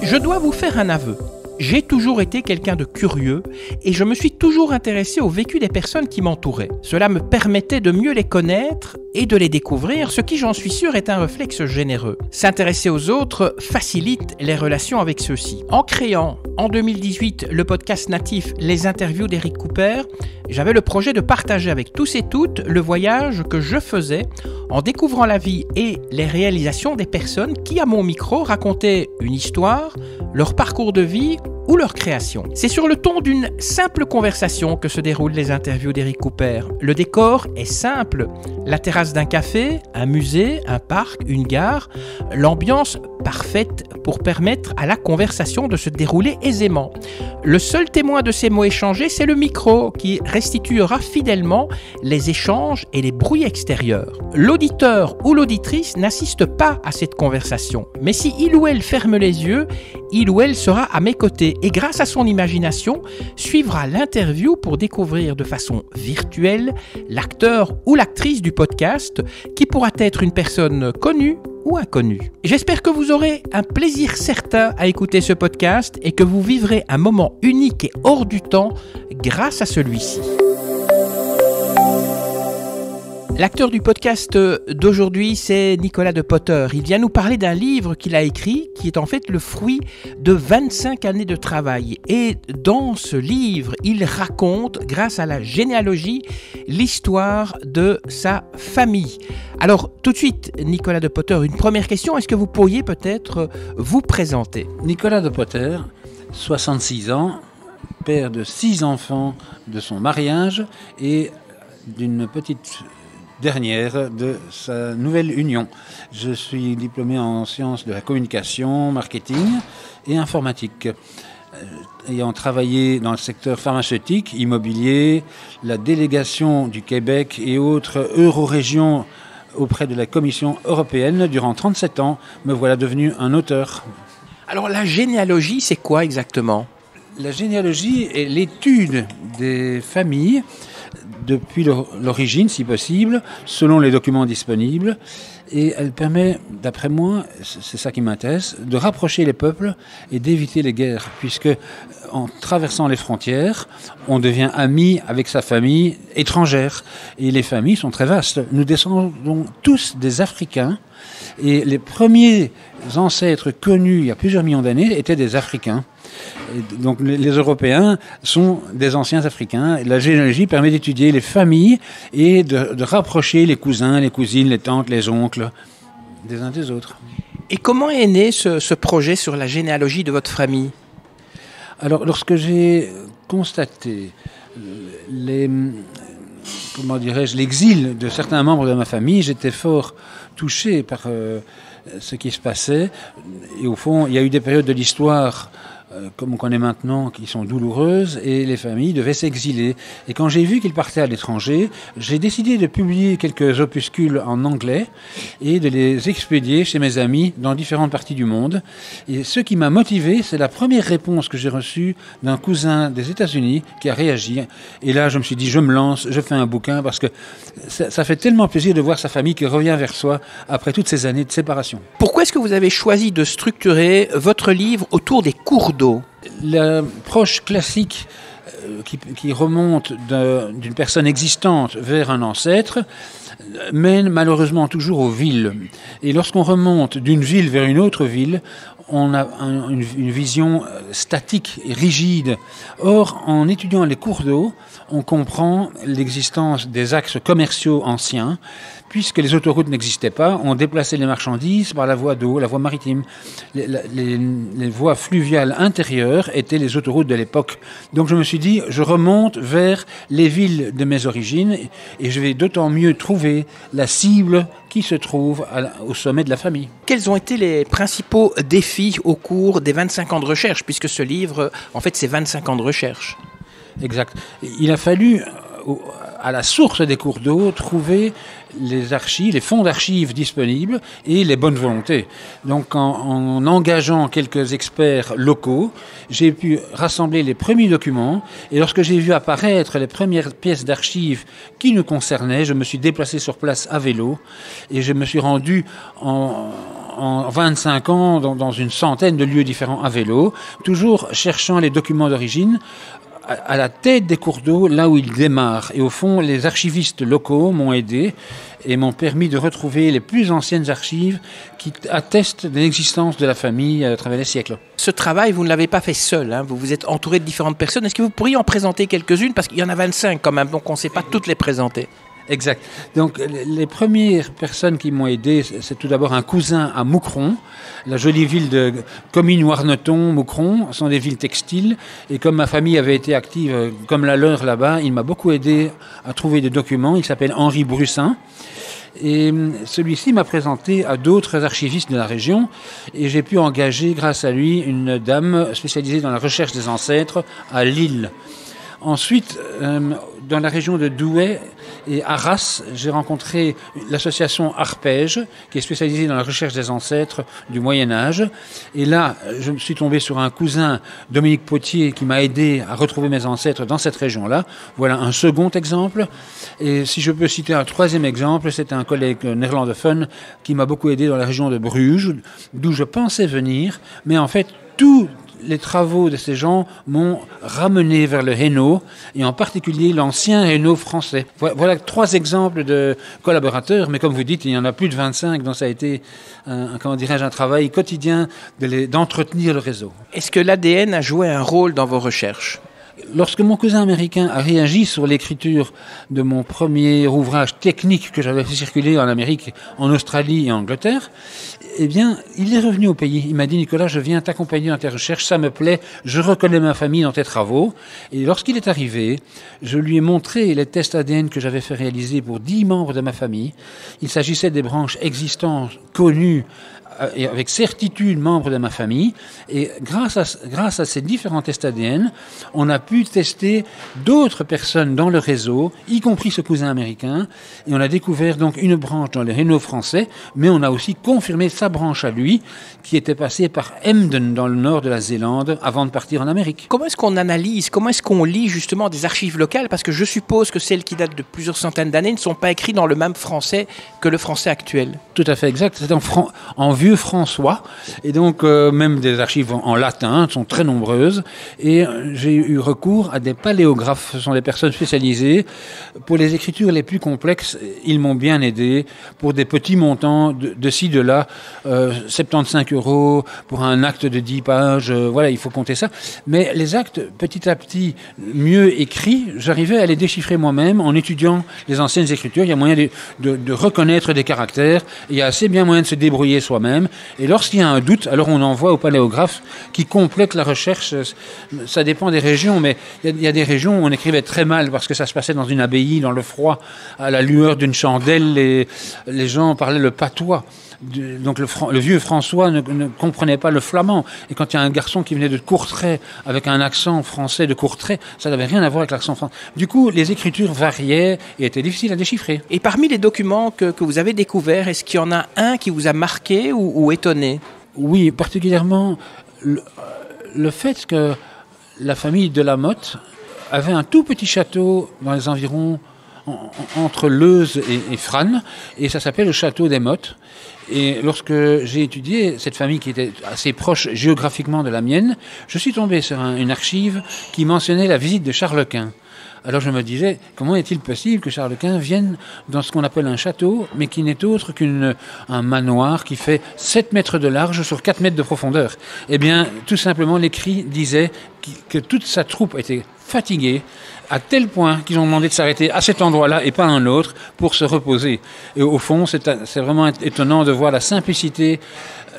Je dois vous faire un aveu. J'ai toujours été quelqu'un de curieux et je me suis toujours intéressé au vécu des personnes qui m'entouraient. Cela me permettait de mieux les connaître et de les découvrir, ce qui, j'en suis sûr, est un réflexe généreux. S'intéresser aux autres facilite les relations avec ceux-ci. En créant, en 2018, le podcast natif Les Interviews d'Eric Cooper, j'avais le projet de partager avec tous et toutes le voyage que je faisais en découvrant la vie et les réalisations des personnes qui, à mon micro, racontaient une histoire, leur parcours de vie ou leur création. C'est sur le ton d'une simple conversation que se déroulent les interviews d'Eric Cooper. Le décor est simple, la terrasse d'un café, un musée, un parc, une gare, l'ambiance parfaite pour permettre à la conversation de se dérouler aisément. Le seul témoin de ces mots échangés, c'est le micro qui restituera fidèlement les échanges et les bruits extérieurs. L'auditeur ou l'auditrice n'assiste pas à cette conversation, mais si il ou elle ferme les yeux, il ou elle sera à mes côtés et grâce à son imagination, suivra l'interview pour découvrir de façon virtuelle l'acteur ou l'actrice du podcast qui pourra être une personne connue ou inconnue. J'espère que vous aurez un plaisir certain à écouter ce podcast et que vous vivrez un moment unique et hors du temps grâce à celui-ci. L'acteur du podcast d'aujourd'hui, c'est Nicolas de Potter. Il vient nous parler d'un livre qu'il a écrit, qui est en fait le fruit de 25 années de travail. Et dans ce livre, il raconte, grâce à la généalogie, l'histoire de sa famille. Alors, tout de suite, Nicolas de Potter, une première question. Est-ce que vous pourriez peut-être vous présenter ? Nicolas de Potter, 66 ans, père de 6 enfants de son mariage et d'une petite dernière de sa nouvelle union. Je suis diplômé en sciences de la communication, marketing et informatique. Ayant travaillé dans le secteur pharmaceutique, immobilier, la délégation du Québec et autres eurorégions auprès de la Commission européenne durant 37 ans, me voilà devenu un auteur. Alors la généalogie, c'est quoi exactement ? La généalogie est l'étude des familles depuis l'origine, si possible, selon les documents disponibles. Et elle permet, d'après moi, c'est ça qui m'intéresse, de rapprocher les peuples et d'éviter les guerres. Puisque, en traversant les frontières, on devient ami avec sa famille étrangère. Et les familles sont très vastes. Nous descendons tous des Africains. Et les premiers ancêtres connus il y a plusieurs millions d'années étaient des Africains. Et donc les Européens sont des anciens Africains. La généalogie permet d'étudier les familles et de rapprocher les cousins, les cousines, les tantes, les oncles des uns des autres. Et comment est né ce projet sur la généalogie de votre famille ? Alors lorsque j'ai constaté l'exil de certains membres de ma famille, j'étais fort touché par ce qui se passait. Et au fond, il y a eu des périodes de l'histoire comme on connaît maintenant, qui sont douloureuses, et les familles devaient s'exiler. Et quand j'ai vu qu'ils partaient à l'étranger, j'ai décidé de publier quelques opuscules en anglais et de les expédier chez mes amis dans différentes parties du monde. Et ce qui m'a motivé, c'est la première réponse que j'ai reçue d'un cousin des États-Unis qui a réagi. Et là, je me suis dit, je me lance, je fais un bouquin, parce que ça fait tellement plaisir de voir sa famille qui revient vers soi après toutes ces années de séparation. Pourquoi est-ce que vous avez choisi de structurer votre livre autour des cours d'eau ? L'approche classique qui remonte d'une personne existante vers un ancêtre mène malheureusement toujours aux villes. Et lorsqu'on remonte d'une ville vers une autre ville, on a une vision statique et rigide. Or, en étudiant les cours d'eau, on comprend l'existence des axes commerciaux anciens. Puisque les autoroutes n'existaient pas, on déplaçait les marchandises par la voie d'eau, la voie maritime. Les voies fluviales intérieures étaient les autoroutes de l'époque. Donc je me suis dit, je remonte vers les villes de mes origines et je vais d'autant mieux trouver la cible qui se trouve au sommet de la famille. Quels ont été les principaux défis au cours des 25 ans de recherche, puisque ce livre, en fait, c'est 25 ans de recherche ? Exact. Il a fallu, à la source des cours d'eau, trouver les archives, les fonds d'archives disponibles et les bonnes volontés. Donc en engageant quelques experts locaux, j'ai pu rassembler les premiers documents et lorsque j'ai vu apparaître les premières pièces d'archives qui nous concernaient, je me suis déplacé sur place à vélo et je me suis rendu en en 25 ans dans une centaine de lieux différents à vélo, toujours cherchant les documents d'origine à la tête des cours d'eau, là où ils démarrent. Et au fond, les archivistes locaux m'ont aidé et m'ont permis de retrouver les plus anciennes archives qui attestent de l'existence de la famille à travers les siècles. Ce travail, vous ne l'avez pas fait seul, hein. Vous vous êtes entouré de différentes personnes. Est-ce que vous pourriez en présenter quelques-unes? Parce qu'il y en a 25 quand même, donc on ne sait pas toutes les présenter. Exact. Donc, les premières personnes qui m'ont aidé, c'est tout d'abord un cousin à Moucron, la jolie ville de Comines-Warneton, Moucron, sont des villes textiles. Et comme ma famille avait été active comme la leur là-bas, il m'a beaucoup aidé à trouver des documents. Il s'appelle Henri Brussin. Et celui-ci m'a présenté à d'autres archivistes de la région et j'ai pu engager, grâce à lui, une dame spécialisée dans la recherche des ancêtres à Lille. Ensuite, dans la région de Douai et Arras, j'ai rencontré l'association Arpège, qui est spécialisée dans la recherche des ancêtres du Moyen-Âge. Et là, je me suis tombé sur un cousin, Dominique Potier, qui m'a aidé à retrouver mes ancêtres dans cette région-là. Voilà un second exemple. Et si je peux citer un troisième exemple, c'est un collègue néerlandophone qui m'a beaucoup aidé dans la région de Bruges, d'où je pensais venir. Mais en fait, tous les travaux de ces gens m'ont ramené vers le Hainaut, et en particulier l'ancien Hainaut français. Voilà 3 exemples de collaborateurs, mais comme vous dites, il y en a plus de 25, donc ça a été un travail quotidien d'entretenir le réseau. Est-ce que l'ADN a joué un rôle dans vos recherches? Lorsque mon cousin américain a réagi sur l'écriture de mon premier ouvrage technique que j'avais fait circuler en Amérique, en Australie et en Angleterre, eh bien, il est revenu au pays. Il m'a dit, Nicolas, je viens t'accompagner dans tes recherches, ça me plaît, je reconnais ma famille dans tes travaux. Et lorsqu'il est arrivé, je lui ai montré les tests ADN que j'avais fait réaliser pour 10 membres de ma famille. Il s'agissait des branches existantes, connues, et avec certitude membres de ma famille. Et grâce à ces différents tests ADN, on a pu tester d'autres personnes dans le réseau, y compris ce cousin américain. Et on a découvert donc une branche dans le Hainaut français, mais on a aussi confirmé sa branche à lui, qui était passée par Emden dans le nord de la Zélande avant de partir en Amérique. Comment est-ce qu'on analyse, comment est-ce qu'on lit justement des archives locales? Parce que je suppose que celles qui datent de plusieurs centaines d'années ne sont pas écrites dans le même français que le français actuel. Tout à fait exact. C'est en vieux François, et donc même des archives en latin sont très nombreuses, et j'ai eu recours à des paléographes. Ce sont des personnes spécialisées. Pour les écritures les plus complexes, ils m'ont bien aidé. Pour des petits montants de ci, de là, 75 € pour un acte de 10 pages, voilà, il faut compter ça. Mais les actes, petit à petit, mieux écrits, j'arrivais à les déchiffrer moi-même en étudiant les anciennes écritures. Il y a moyen de reconnaître des caractères, il y a assez bien moyen de se débrouiller soi-même. Et lorsqu'il y a un doute, alors on envoie au paléographe qui complète la recherche. Ça dépend des régions, mais il y a des régions où on écrivait très mal parce que ça se passait dans une abbaye, dans le froid, à la lueur d'une chandelle, et les gens parlaient le patois. Donc le vieux François ne comprenait pas le flamand. Et quand il y a un garçon qui venait de Courtrai avec un accent français de Courtrai, ça n'avait rien à voir avec l'accent français. Du coup, les écritures variaient et étaient difficiles à déchiffrer. Et parmi les documents que vous avez découverts, est-ce qu'il y en a un qui vous a marqué ou étonné? Oui, particulièrement le fait que la famille de la Motte avait un tout petit château dans les environs entre Leuze et Frasnes, et ça s'appelle le château des Mottes. Et lorsque j'ai étudié cette famille qui était assez proche géographiquement de la mienne, je suis tombé sur une archive qui mentionnait la visite de Charles Quint. Alors je me disais, comment est-il possible que Charles Quint vienne dans ce qu'on appelle un château, mais qui n'est autre qu'un manoir qui fait 7 mètres de large sur 4 mètres de profondeur? Eh bien, tout simplement, l'écrit disait que toute sa troupe était fatiguée, à tel point qu'ils ont demandé de s'arrêter à cet endroit-là et pas à un autre pour se reposer. Et au fond, c'est vraiment étonnant de voir la simplicité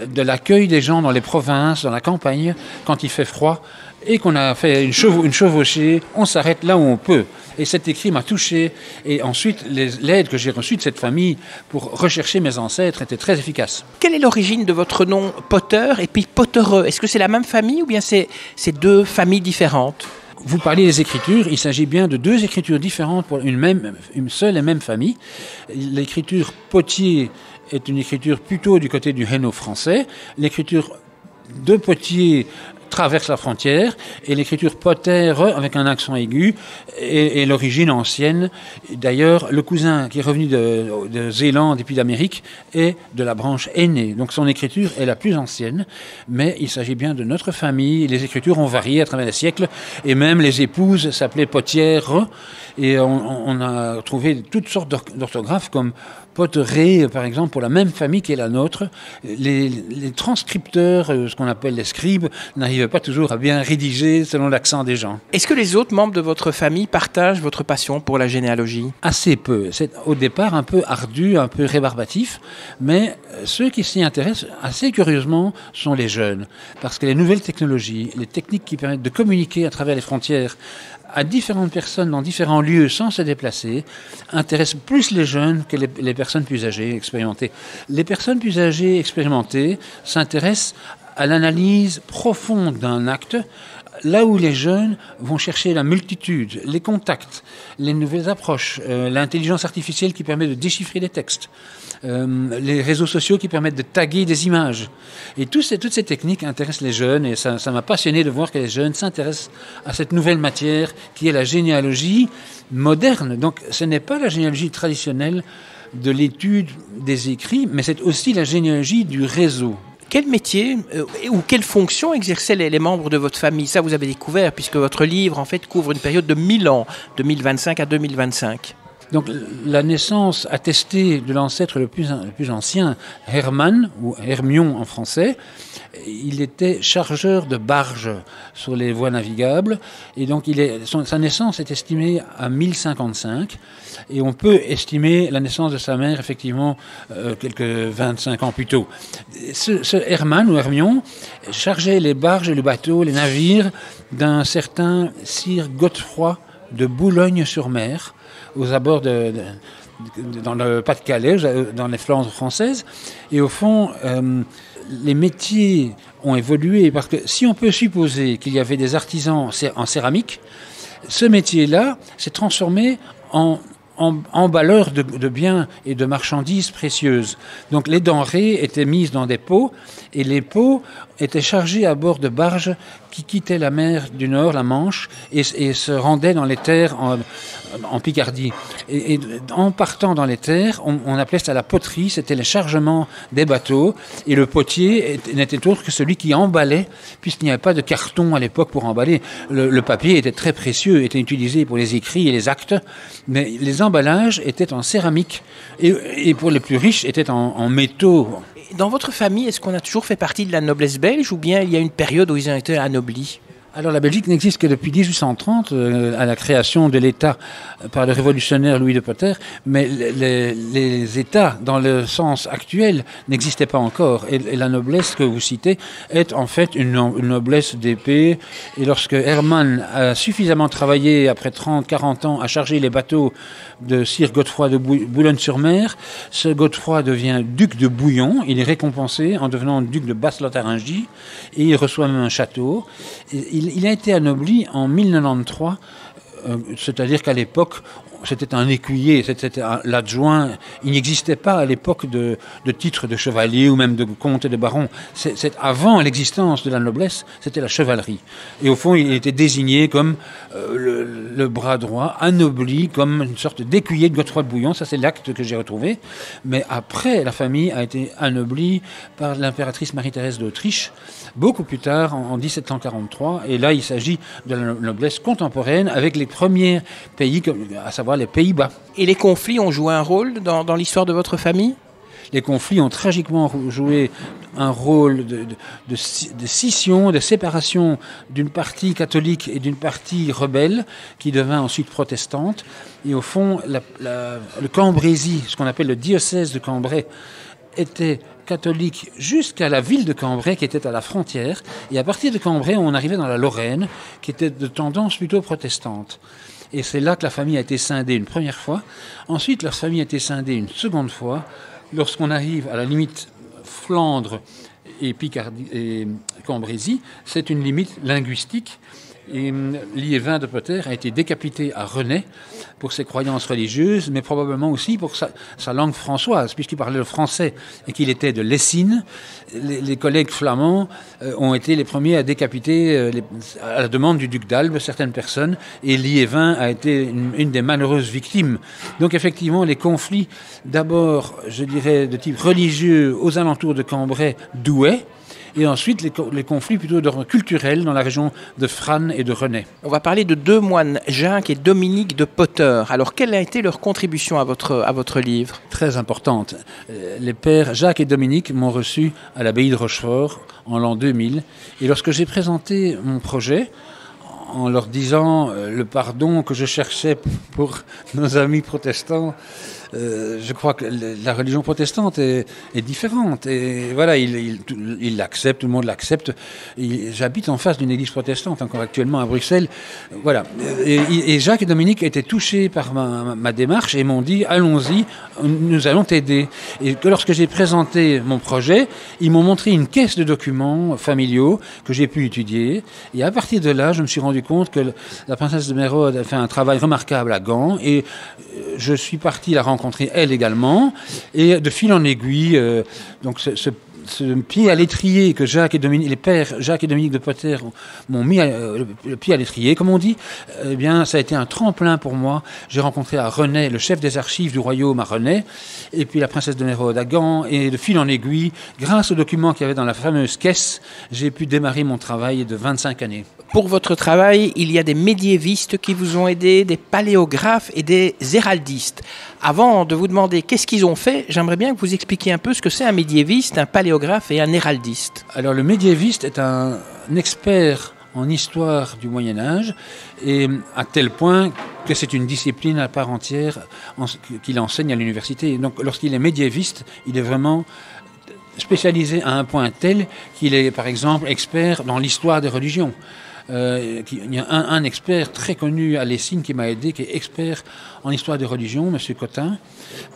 de l'accueil des gens dans les provinces, dans la campagne, quand il fait froid, et qu'on a fait une chevauchée, on s'arrête là où on peut. Et cet écrit m'a touché. Et ensuite, l'aide que j'ai reçue de cette famille pour rechercher mes ancêtres était très efficace. Quelle est l'origine de votre nom Potter et puis Pottereux? Est-ce que c'est la même famille ou bien c'est 2 familles différentes? Vous parlez des écritures, il s'agit bien de 2 écritures différentes pour une seule et même famille. L'écriture Potier est une écriture plutôt du côté du Hainaut français. L'écriture de Potier traverse la frontière, et l'écriture Potter avec un accent aigu est l'origine ancienne. D'ailleurs, le cousin qui est revenu de Zélande et puis d'Amérique est de la branche aînée. Donc son écriture est la plus ancienne, mais il s'agit bien de notre famille. Les écritures ont varié à travers les siècles, et même les épouses s'appelaient Potières, et on a trouvé toutes sortes d'orthographes comme Potteré, par exemple, pour la même famille qui est la nôtre. Les transcripteurs, ce qu'on appelle les scribes, n'arrivaient pas toujours à bien rédiger selon l'accent des gens. Est-ce que les autres membres de votre famille partagent votre passion pour la généalogie? Assez peu. C'est au départ un peu ardu, un peu rébarbatif, mais ceux qui s'y intéressent assez curieusement sont les jeunes. Parce que les nouvelles technologies, les techniques qui permettent de communiquer à travers les frontières à différentes personnes dans différents lieux sans se déplacer, intéressent plus les jeunes que les personnes plus âgées, expérimentées. Les personnes plus âgées, expérimentées, s'intéressent à l'analyse profonde d'un acte, là où les jeunes vont chercher la multitude, les contacts, les nouvelles approches, l'intelligence artificielle qui permet de déchiffrer des textes, les réseaux sociaux qui permettent de taguer des images. Et toutes ces techniques intéressent les jeunes, et ça m'a passionné de voir que les jeunes s'intéressent à cette nouvelle matière qui est la généalogie moderne. Donc ce n'est pas la généalogie traditionnelle de l'étude des écrits, mais c'est aussi la généalogie du réseau. Quel métier ou quelle fonction exerçaient les membres de votre famille? Ça, vous avez découvert, puisque votre livre, en fait, couvre une période de 1000 ans, de 1025 à 2025. Donc la naissance attestée de l'ancêtre le plus ancien, Hermann, ou Hermion en français, il était chargeur de barges sur les voies navigables, et donc sa naissance est estimée à 1055, et on peut estimer la naissance de sa mère effectivement quelques 25 ans plus tôt. Ce Hermann ou Hermion chargeait les barges et les bateaux, les navires d'un certain sire Godefroy de Boulogne-sur-Mer, aux abords dans le Pas-de-Calais, dans les Flandres françaises. Et au fond, les métiers ont évolué, parce que si on peut supposer qu'il y avait des artisans en céramique, ce métier-là s'est transformé en emballeur de biens et de marchandises précieuses. Donc les denrées étaient mises dans des pots, et les pots étaient chargés à bord de barges qui quittaient la mer du Nord, la Manche, et se rendaient dans les terres en Picardie. Et en partant dans les terres, on appelait ça la poterie, c'était le chargement des bateaux, et le potier n'était autre que celui qui emballait, puisqu'il n'y avait pas de carton à l'époque pour emballer. Le papier était très précieux, était utilisé pour les écrits et les actes, mais les emballages étaient en céramique, et pour les plus riches, étaient en métaux. Dans votre famille, est-ce qu'on a toujours fait partie de la noblesse belge, ou bien il y a une période où ils ont été anoblis? Alors la Belgique n'existe que depuis 1830, à la création de l'État par le révolutionnaire Louis de Potter, mais les États, dans le sens actuel, n'existaient pas encore. Et la noblesse que vous citez est en fait une noblesse d'épée. Et lorsque Hermann a suffisamment travaillé, après 30-40 ans, à charger les bateaux de sire Godefroy de Boulogne-sur-Mer, ce Godefroy devient duc de Bouillon. Il est récompensé en devenant duc de Basse-Lotharingie, et il reçoit même un château. Il a été anobli en 1093, c'est-à-dire qu'à l'époque, c'était un écuyer, c'était l'adjoint. Il n'existait pas à l'époque de titre de chevalier ou même de comte et de baron. C'est avant l'existence de la noblesse, c'était la chevalerie. Et au fond, il était désigné comme le bras droit, anobli, comme une sorte d'écuyer de Godefroy de Bouillon. Ça, c'est l'acte que j'ai retrouvé. Mais après, la famille a été anoblie par l'impératrice Marie-Thérèse d'Autriche, beaucoup plus tard, en 1743. Et là, il s'agit de la noblesse contemporaine avec les premiers pays, à savoir les Pays-Bas. Et les conflits ont joué un rôle dans l'histoire de votre famille? Les conflits ont tragiquement joué un rôle de scission, de séparation d'une partie catholique et d'une partie rebelle, qui devint ensuite protestante. Et au fond, le Cambrésis, ce qu'on appelle le diocèse de Cambrai, était catholique jusqu'à la ville de Cambrai, qui était à la frontière. Et à partir de Cambrai, on arrivait dans la Lorraine, qui était de tendance plutôt protestante. Et c'est là que la famille a été scindée une première fois. Ensuite, la famille a été scindée une seconde fois, lorsqu'on arrive à la limite Flandre et Picardie et Cambrésis. C'est une limite linguistique. Et Liévin de Potter a été décapité à Rennes pour ses croyances religieuses, mais probablement aussi pour sa langue françoise, puisqu'il parlait le français et qu'il était de Lessines. Les collègues flamands ont été les premiers à décapiter, à la demande du duc d'Albe, certaines personnes, et Liévin a été une des malheureuses victimes. Donc effectivement, les conflits, d'abord, je dirais, de type religieux aux alentours de Cambrai, Douai, et ensuite les conflits plutôt d'ordre culturel dans la région de Frasnes et de Rennes. On va parler de deux moines, Jacques et Dominique de Potter. Alors, quelle a été leur contribution à votre livre? Très importante. Les pères Jacques et Dominique m'ont reçu à l'abbaye de Rochefort en l'an 2000. Et lorsque j'ai présenté mon projet, en leur disant le pardon que je cherchais pour nos amis protestants, je crois que la religion protestante est différente. Et voilà, ils l'acceptent, tout le monde l'accepte. J'habite en face d'une église protestante, encore actuellement à Bruxelles. Voilà. Et Jacques et Dominique étaient touchés par ma démarche et m'ont dit, allons-y, nous allons t'aider. Et que lorsque j'ai présenté mon projet, ils m'ont montré une caisse de documents familiaux que j'ai pu étudier. Et à partir de là, je me suis rendu compte que la princesse de Mérode a fait un travail remarquable à Gand. Et je suis parti la rencontrer elle également, et de fil en aiguille, donc ce pied à l'étrier que les pères Jacques et Dominique de Potter m'ont mis le pied à l'étrier, comme on dit, eh bien, ça a été un tremplin pour moi. J'ai rencontré à Rennes le chef des archives du royaume à Rennes, et puis la princesse de Mérode à Gand, et de fil en aiguille, grâce aux documents qu'il y avait dans la fameuse caisse, j'ai pu démarrer mon travail de 25 années. Pour votre travail, il y a des médiévistes qui vous ont aidé, des paléographes et des héraldistes. Avant de vous demander qu'est-ce qu'ils ont fait, j'aimerais bien que vous expliquiez un peu ce que c'est un médiéviste, un paléographe et un héraldiste. Alors le médiéviste est un expert en histoire du Moyen-Âge, et à tel point que c'est une discipline à part entière qu'il enseigne à l'université. Donc lorsqu'il est médiéviste, il est vraiment spécialisé à un point tel qu'il est par exemple expert dans l'histoire des religions. Il y a un expert très connu à Lessines qui m'a aidé, qui est expert en histoire des religions, M. Cotin.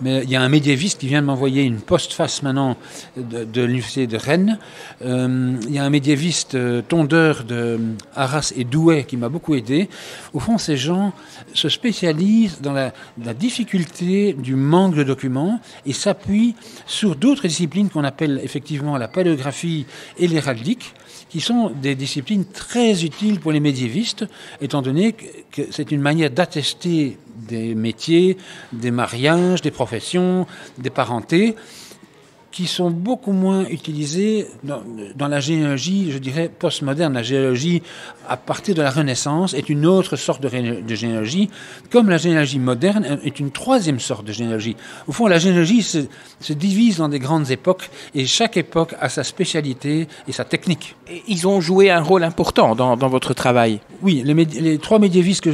Mais il y a un médiéviste qui vient de m'envoyer une postface maintenant de l'université de Rennes. Il y a un médiéviste tondeur de Arras et Douai qui m'a beaucoup aidé. Au fond, ces gens se spécialisent dans la difficulté du manque de documents et s'appuient sur d'autres disciplines qu'on appelle effectivement la paléographie et l'héraldique, qui sont des disciplines très utiles pour les médiévistes, étant donné que c'est une manière d'attester des métiers, des mariages, des professions, des parentés, qui sont beaucoup moins utilisés dans la généalogie, je dirais, postmoderne. La généalogie, à partir de la Renaissance, est une autre sorte de généalogie, comme la généalogie moderne est une troisième sorte de généalogie. Au fond, la généalogie se divise dans des grandes époques, et chaque époque a sa spécialité et sa technique. Et ils ont joué un rôle important dans votre travail. Oui, les trois médiévistes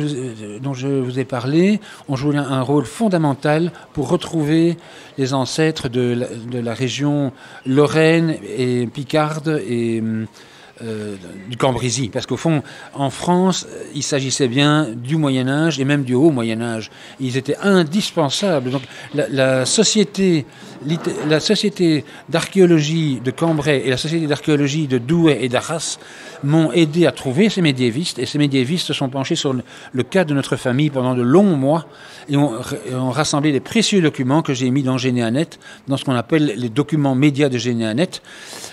dont je vous ai parlé ont joué un rôle fondamental pour retrouver les ancêtres de la région Lorraine et Picarde et du Cambrésis. Parce qu'au fond, en France, il s'agissait bien du Moyen-Âge et même du Haut Moyen-Âge. Ils étaient indispensables. Donc la société d'archéologie de Cambrai et la société d'archéologie de Douai et d'Arras m'ont aidé à trouver ces médiévistes, et ces médiévistes se sont penchés sur le cas de notre famille pendant de longs mois et ont rassemblé les précieux documents que j'ai mis dans Généanet, dans ce qu'on appelle les documents médias de Généanet,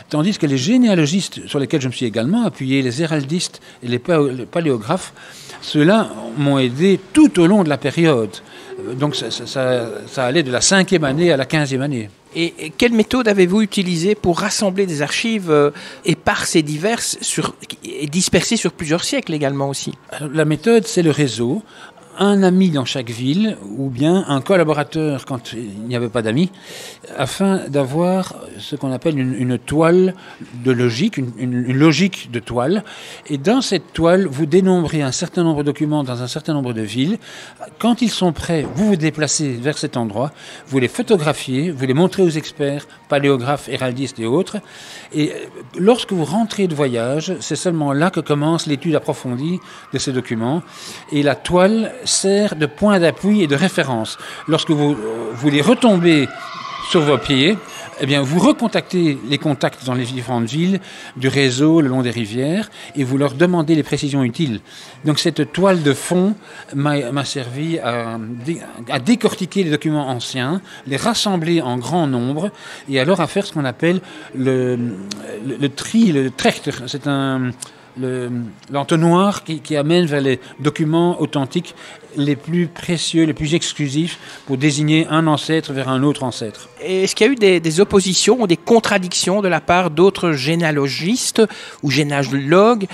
tandis que les généalogistes sur lesquels je me suis également appuyé, les héraldistes et les paléographes, ceux-là m'ont aidé tout au long de la période. Donc ça allait de la 5e année à la 15e année. Et quelle méthode avez-vous utilisée pour rassembler des archives éparses et diverses et dispersées sur plusieurs siècles également aussi? Alors, la méthode, c'est le réseau. Un ami dans chaque ville, ou bien un collaborateur quand il n'y avait pas d'amis, afin d'avoir ce qu'on appelle une toile de logique, une logique de toile. Et dans cette toile, vous dénombrez un certain nombre de documents dans un certain nombre de villes. Quand ils sont prêts, vous vous déplacez vers cet endroit, vous les photographiez, vous les montrez aux experts, paléographes, héraldistes et autres. Et lorsque vous rentrez de voyage, c'est seulement là que commence l'étude approfondie de ces documents. Et la toile sert de point d'appui et de référence. Lorsque vous voulez retomber sur vos pieds, eh bien, vous recontactez les contacts dans les différentes villes du réseau le long des rivières et vous leur demandez les précisions utiles. Donc cette toile de fond m'a servi à décortiquer les documents anciens, les rassembler en grand nombre et alors à faire ce qu'on appelle le tri, le trechter. C'est l'entonnoir qui amène vers les documents authentiques les plus précieux, les plus exclusifs pour désigner un ancêtre vers un autre ancêtre. Et est-ce qu'il y a eu des oppositions ou des contradictions de la part d'autres généalogistes ou généalogues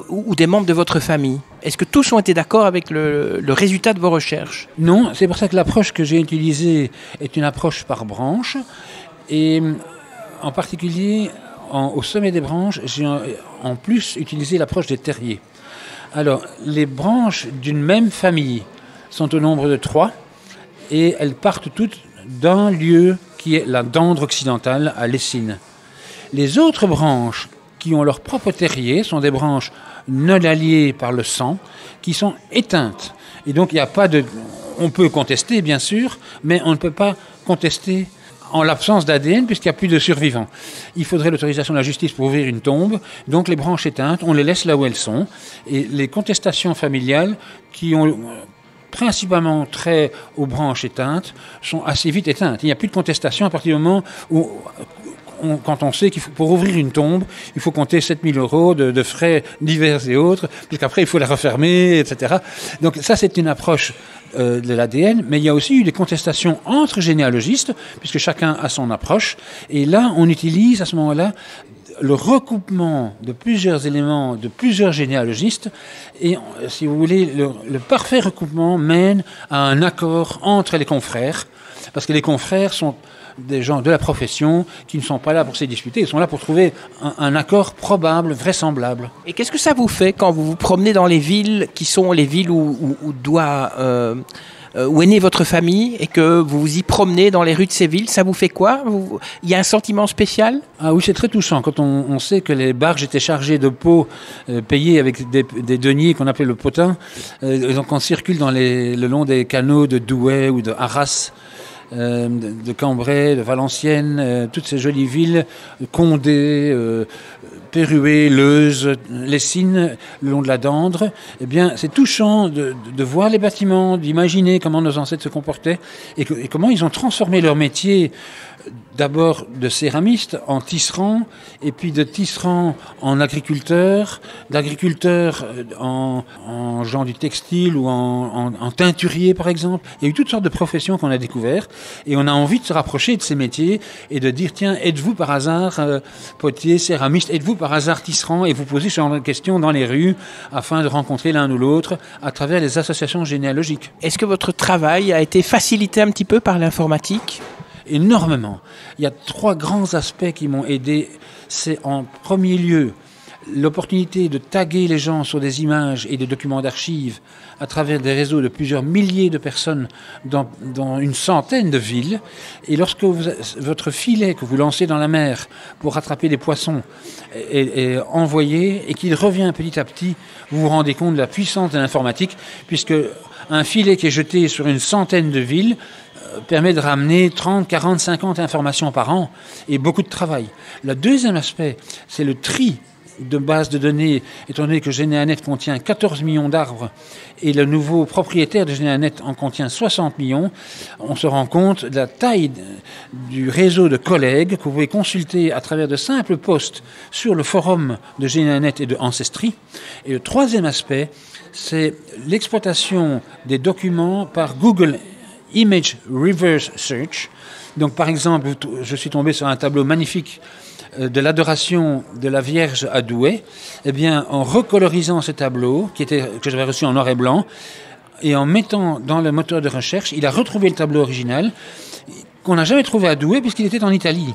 ou des membres de votre famille? Est-ce que tous ont été d'accord avec le résultat de vos recherches? Non, c'est pour ça que l'approche que j'ai utilisée est une approche par branche et en particulier au sommet des branches, j'ai en plus utilisé l'approche des terriers. Alors, les branches d'une même famille sont au nombre de 3 et elles partent toutes d'un lieu qui est la Dendre occidentale à Lessines. Les autres branches qui ont leur propre terrier sont des branches non alliées par le sang qui sont éteintes. Et donc, il n'y a pas de... On peut contester, bien sûr, mais on ne peut pas contester en l'absence d'ADN, puisqu'il n'y a plus de survivants. Il faudrait l'autorisation de la justice pour ouvrir une tombe, donc les branches éteintes, on les laisse là où elles sont, et les contestations familiales, qui ont principalement trait aux branches éteintes, sont assez vite éteintes. Il n'y a plus de contestation à partir du moment où... quand on sait qu'il faut, pour ouvrir une tombe, il faut compter 7 000 € de frais divers et autres, puisqu'après il faut la refermer, etc. Donc ça, c'est une approche de l'ADN, mais il y a aussi eu des contestations entre généalogistes, puisque chacun a son approche, et là, on utilise à ce moment-là le recoupement de plusieurs éléments, de plusieurs généalogistes, et si vous voulez, le parfait recoupement mène à un accord entre les confrères, parce que les confrères sont des gens de la profession qui ne sont pas là pour se disputer, ils sont là pour trouver un accord probable, vraisemblable. Et qu'est-ce que ça vous fait quand vous vous promenez dans les villes qui sont les villes où est née votre famille et que vous vous y promenez dans les rues de ces villes? Ça vous fait quoi? Il y a un sentiment spécial? Ah oui, c'est très touchant quand on sait que les barges étaient chargées de pots payés avec des deniers qu'on appelait le potin. Donc on circule le long des canaux de Douai ou de Arras, de Cambrai, de Valenciennes, toutes ces jolies villes, Condé, Pérué, Leuze, Lessines, le long de la Dendre. Eh bien, c'est touchant de voir les bâtiments, d'imaginer comment nos ancêtres se comportaient et comment ils ont transformé leur métier, d'abord de céramistes en tisserands, et puis de tisserands en agriculteurs, d'agriculteurs en genre du textile ou en teinturier par exemple. Il y a eu toutes sortes de professions qu'on a découvertes et on a envie de se rapprocher de ces métiers et de dire tiens, êtes-vous par hasard potier, céramiste, êtes-vous par hasard tisserand, et vous posez ce genre de questions dans les rues afin de rencontrer l'un ou l'autre à travers les associations généalogiques. Est-ce que votre travail a été facilité un petit peu par l'informatique? Énormément. Il y a 3 grands aspects qui m'ont aidé. C'est en premier lieu l'opportunité de taguer les gens sur des images et des documents d'archives à travers des réseaux de plusieurs milliers de personnes dans une centaine de villes. Et lorsque votre filet que vous lancez dans la mer pour rattraper des poissons est envoyé et qu'il revient petit à petit, vous vous rendez compte de la puissance de l'informatique, puisque un filet qui est jeté sur une centaine de villes permet de ramener 30, 40, 50 informations par an et beaucoup de travail. Le deuxième aspect, c'est le tri de bases de données, étant donné que GénéaNet contient 14 millions d'arbres et le nouveau propriétaire de GénéaNet en contient 60 millions, on se rend compte de la taille du réseau de collègues que vous pouvez consulter à travers de simples posts sur le forum de GénéaNet et de Ancestry. Et le troisième aspect, c'est l'exploitation des documents par Google Image Reverse Search. Donc, par exemple, je suis tombé sur un tableau magnifique de l'adoration de la Vierge à Douai. Eh bien, en recolorisant ce tableau, que j'avais reçu en noir et blanc, et en mettant dans le moteur de recherche, il a retrouvé le tableau original qu'on n'a jamais trouvé à Douai puisqu'il était en Italie.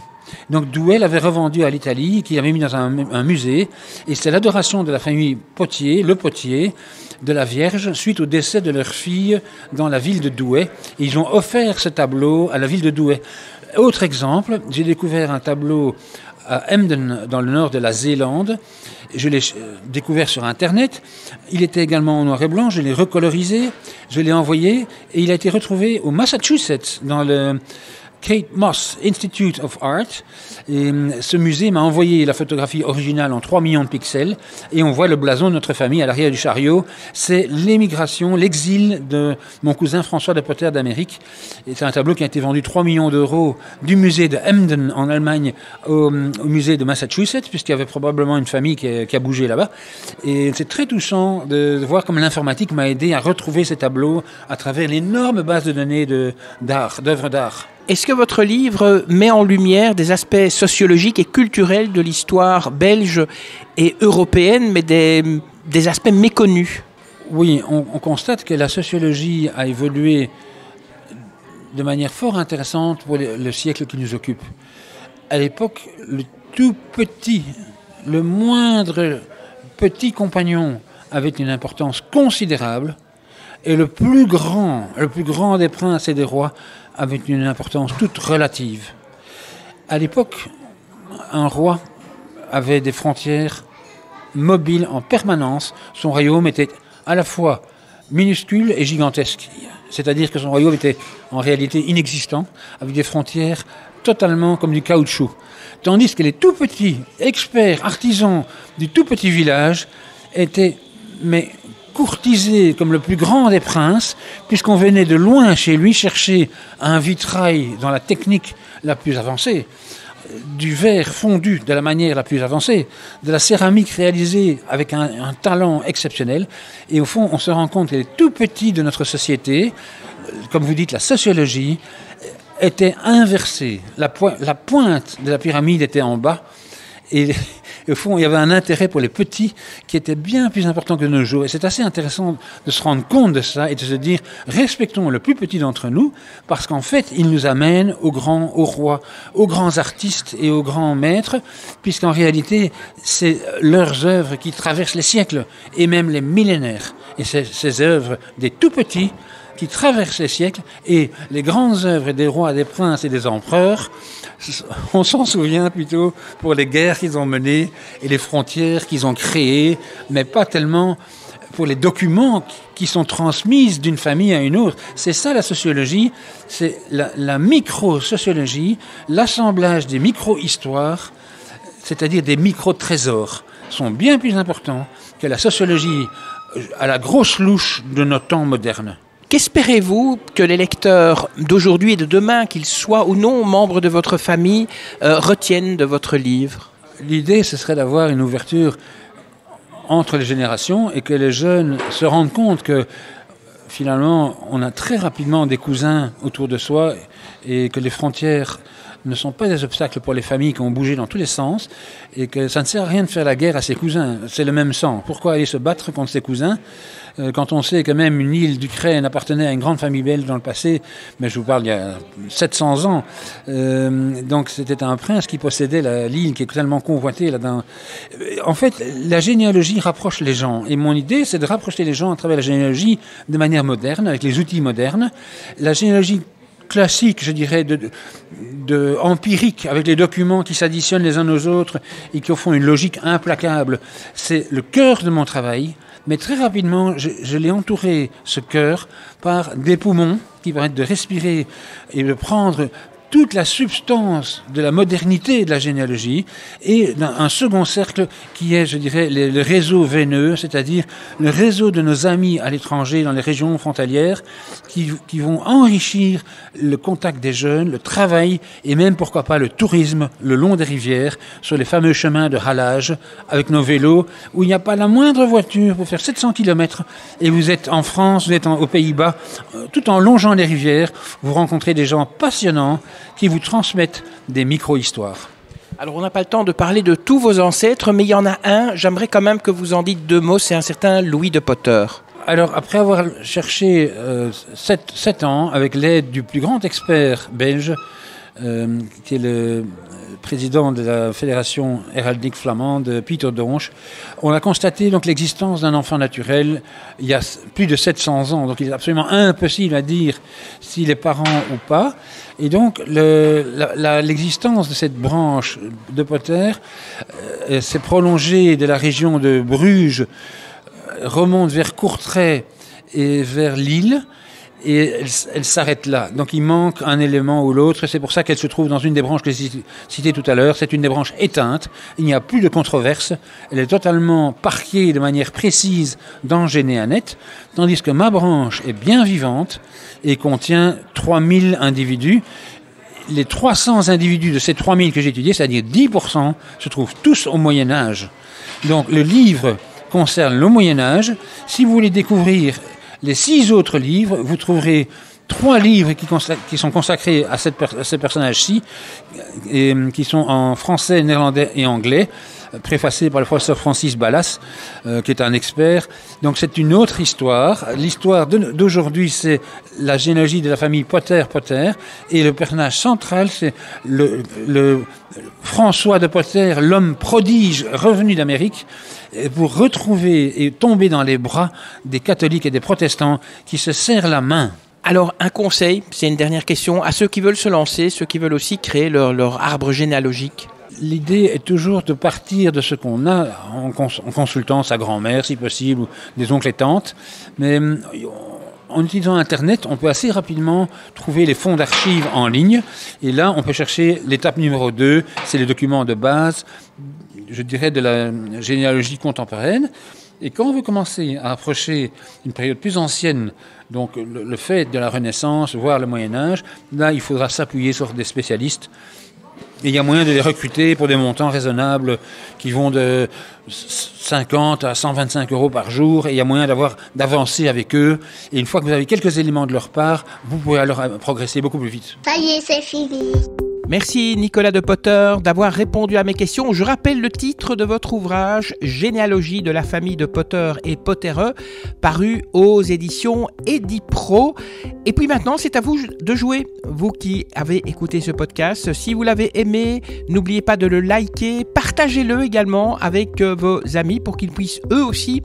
Donc Douai l'avait revendu à l'Italie, qu'il avait mis dans un musée, et c'est l'adoration de la famille Potier, le Potier, de la Vierge, suite au décès de leur fille dans la ville de Douai. Et ils ont offert ce tableau à la ville de Douai. Autre exemple, j'ai découvert un tableau à Emden, dans le nord de la Zélande. Je l'ai découvert sur Internet. Il était également en noir et blanc. Je l'ai recolorisé, je l'ai envoyé, et il a été retrouvé au Massachusetts, dans Kate Moss Institute of Art. Et ce musée m'a envoyé la photographie originale en 3 millions de pixels et on voit le blason de notre famille à l'arrière du chariot. C'est l'émigration, l'exil de mon cousin François de Potter d'Amérique. Et c'est un tableau qui a été vendu 3 millions d'euros du musée de Emden en Allemagne au musée de Massachusetts, puisqu'il y avait probablement une famille qui a bougé là-bas. Et c'est très touchant de voir comme l'informatique m'a aidé à retrouver ces tableaux à travers l'énorme base de données d'œuvres d'art. Est-ce que votre livre met en lumière des aspects sociologiques et culturels de l'histoire belge et européenne, mais des aspects méconnus? Oui, on constate que la sociologie a évolué de manière fort intéressante pour le siècle qui nous occupe. À l'époque, le tout petit, le moindre petit compagnon avait une importance considérable, et le plus grand des princes et des rois avait une importance toute relative. À l'époque, un roi avait des frontières mobiles en permanence. Son royaume était à la fois minuscule et gigantesque. C'est-à-dire que son royaume était en réalité inexistant, avec des frontières totalement comme du caoutchouc. Tandis que les tout petits experts, artisans du tout petit village étaient courtisé comme le plus grand des princes, puisqu'on venait de loin chez lui chercher un vitrail dans la technique la plus avancée, du verre fondu de la manière la plus avancée, de la céramique réalisée avec un talent exceptionnel. Et au fond, on se rend compte que les tout petits de notre société, comme vous dites, la sociologie, était inversée. La pointe de la pyramide était en bas, et au fond, il y avait un intérêt pour les petits qui était bien plus important que de nos jours. Et c'est assez intéressant de se rendre compte de ça et de se dire, respectons le plus petit d'entre nous, parce qu'en fait, il nous amène aux grands, aux rois, aux grands artistes et aux grands maîtres, puisqu'en réalité, c'est leurs œuvres qui traversent les siècles et même les millénaires. Et c'est ces œuvres des tout petits qui traversent les siècles, et les grandes œuvres des rois, des princes et des empereurs, on s'en souvient plutôt pour les guerres qu'ils ont menées et les frontières qu'ils ont créées, mais pas tellement pour les documents qui sont transmis d'une famille à une autre. C'est ça la sociologie, c'est la micro-sociologie, l'assemblage des micro-histoires, c'est-à-dire des micro-trésors, sont bien plus importants que la sociologie à la grosse louche de nos temps modernes. Qu'espérez-vous que les lecteurs d'aujourd'hui et de demain, qu'ils soient ou non membres de votre famille, retiennent de votre livre? L'idée, ce serait d'avoir une ouverture entre les générations et que les jeunes se rendent compte que finalement, on a très rapidement des cousins autour de soi et que les frontières ne sont pas des obstacles pour les familles qui ont bougé dans tous les sens et que ça ne sert à rien de faire la guerre à ses cousins. C'est le même sang. Pourquoi aller se battre contre ses cousins quand on sait que même une île d'Ukraine appartenait à une grande famille belge dans le passé, mais je vous parle il y a 700 ans. Donc c'était un prince qui possédait l'île qui est tellement convoitée là-dedans. En fait, la généalogie rapproche les gens. Et mon idée, c'est de rapprocher les gens à travers la généalogie de manière moderne, avec les outils modernes. La généalogie classique, je dirais, empirique, avec les documents qui s'additionnent les uns aux autres et qui, au fond, une logique implacable. C'est le cœur de mon travail, mais très rapidement, je l'ai entouré, ce cœur, par des poumons qui permettent de respirer et de prendre toute la substance de la modernité de la généalogie et un second cercle qui est, je dirais, le réseau veineux, c'est-à-dire le réseau de nos amis à l'étranger dans les régions frontalières qui vont enrichir le contact des jeunes, le travail et même, pourquoi pas, le tourisme le long des rivières sur les fameux chemins de halage avec nos vélos où il n'y a pas la moindre voiture pour faire 700 km et vous êtes en France, vous êtes aux Pays-Bas, tout en longeant les rivières, vous rencontrez des gens passionnants qui vous transmettent des micro-histoires. Alors, on n'a pas le temps de parler de tous vos ancêtres, mais il y en a un, j'aimerais quand même que vous en dites 2 mots, c'est un certain Louis de Potter. Alors, après avoir cherché 7 ans, avec l'aide du plus grand expert belge, qui est le président de la Fédération héraldique flamande, Pieter Donsch, on a constaté donc l'existence d'un enfant naturel il y a plus de 700 ans. Donc il est absolument impossible à dire s'il est parent ou pas. Et donc l'existence de cette branche de Potter s'est prolongée de la région de Bruges, remonte vers Courtrai et vers Lille. et elle s'arrête là. Donc il manque un élément ou l'autre, c'est pour ça qu'elle se trouve dans une des branches que j'ai citées tout à l'heure. C'est une des branches éteintes, il n'y a plus de controverse, elle est totalement parquée de manière précise dans Généanet, tandis que ma branche est bien vivante et contient 3000 individus. Les 300 individus de ces 3000 que j'ai étudiés, c'est-à-dire 10%, se trouvent tous au Moyen-Âge. Donc le livre concerne le Moyen-Âge. Si vous voulez découvrir les 6 autres livres, vous trouverez 3 livres qui sont consacrés à ces personnages-ci, et qui sont en français, néerlandais et anglais, préfacés par le professeur Francis Ballas, qui est un expert. Donc c'est une autre histoire. L'histoire d'aujourd'hui, c'est la généalogie de la famille Potter, et le personnage central, c'est le François de Potter, l'homme prodige revenu d'Amérique, pour retrouver et tomber dans les bras des catholiques et des protestants qui se serrent la main. Alors, un conseil, c'est une dernière question, à ceux qui veulent se lancer, ceux qui veulent aussi créer leur arbre généalogique. L'idée est toujours de partir de ce qu'on a en consultant sa grand-mère, si possible, ou des oncles et tantes. Mais en utilisant Internet, on peut assez rapidement trouver les fonds d'archives en ligne. Et là, on peut chercher l'étape numéro 2, c'est les documents de base, je dirais, de la généalogie contemporaine. Et quand vous commencez à approcher une période plus ancienne, donc le fait de la Renaissance, voire le Moyen-Âge, là, il faudra s'appuyer sur des spécialistes. Et il y a moyen de les recruter pour des montants raisonnables qui vont de 50 à 125 € par jour. Et il y a moyen d'avancer avec eux. Et une fois que vous avez quelques éléments de leur part, vous pouvez alors progresser beaucoup plus vite. Ça y est, c'est fini. Merci Nicolas de Potter d'avoir répondu à mes questions. Je rappelle le titre de votre ouvrage, Généalogie de la famille de Potter et Pottereux, paru aux éditions Edipro. Et puis maintenant, c'est à vous de jouer, vous qui avez écouté ce podcast. Si vous l'avez aimé, n'oubliez pas de le liker, partagez-le également avec vos amis pour qu'ils puissent eux aussi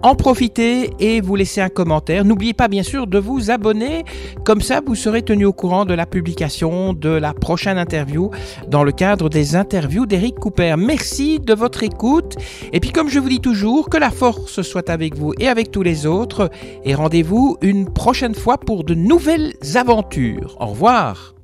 en profiter et vous laisser un commentaire. N'oubliez pas bien sûr de vous abonner, comme ça vous serez tenu au courant de la publication de la prochaine interview dans le cadre des interviews d'Éric Cooper. Merci de votre écoute et puis comme je vous dis toujours, que la force soit avec vous et avec tous les autres et rendez-vous une prochaine fois pour de nouvelles aventures. Au revoir.